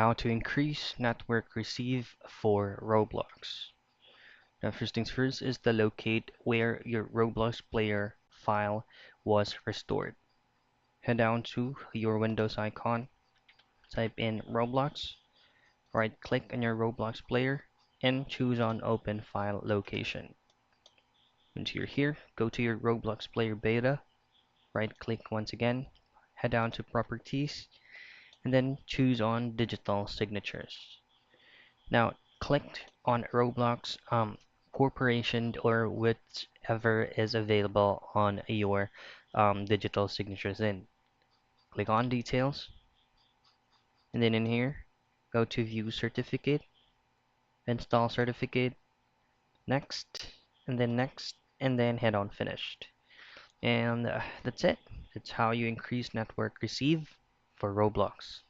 How to increase network receive for Roblox. Now, first things first is to locate where your Roblox player file was restored. Head down to your Windows icon, type in Roblox, right click on your Roblox player, and choose on Open File Location. Once you're here, go to your Roblox player beta, right click once again, head down to Properties, and then choose on Digital Signatures. Now, click on Roblox Corporation or whichever is available on your digital signatures in. Click on Details, and then in here, go to View Certificate, Install Certificate, Next, and then head on Finished. And that's it. That's how you increase network receive for Roblox.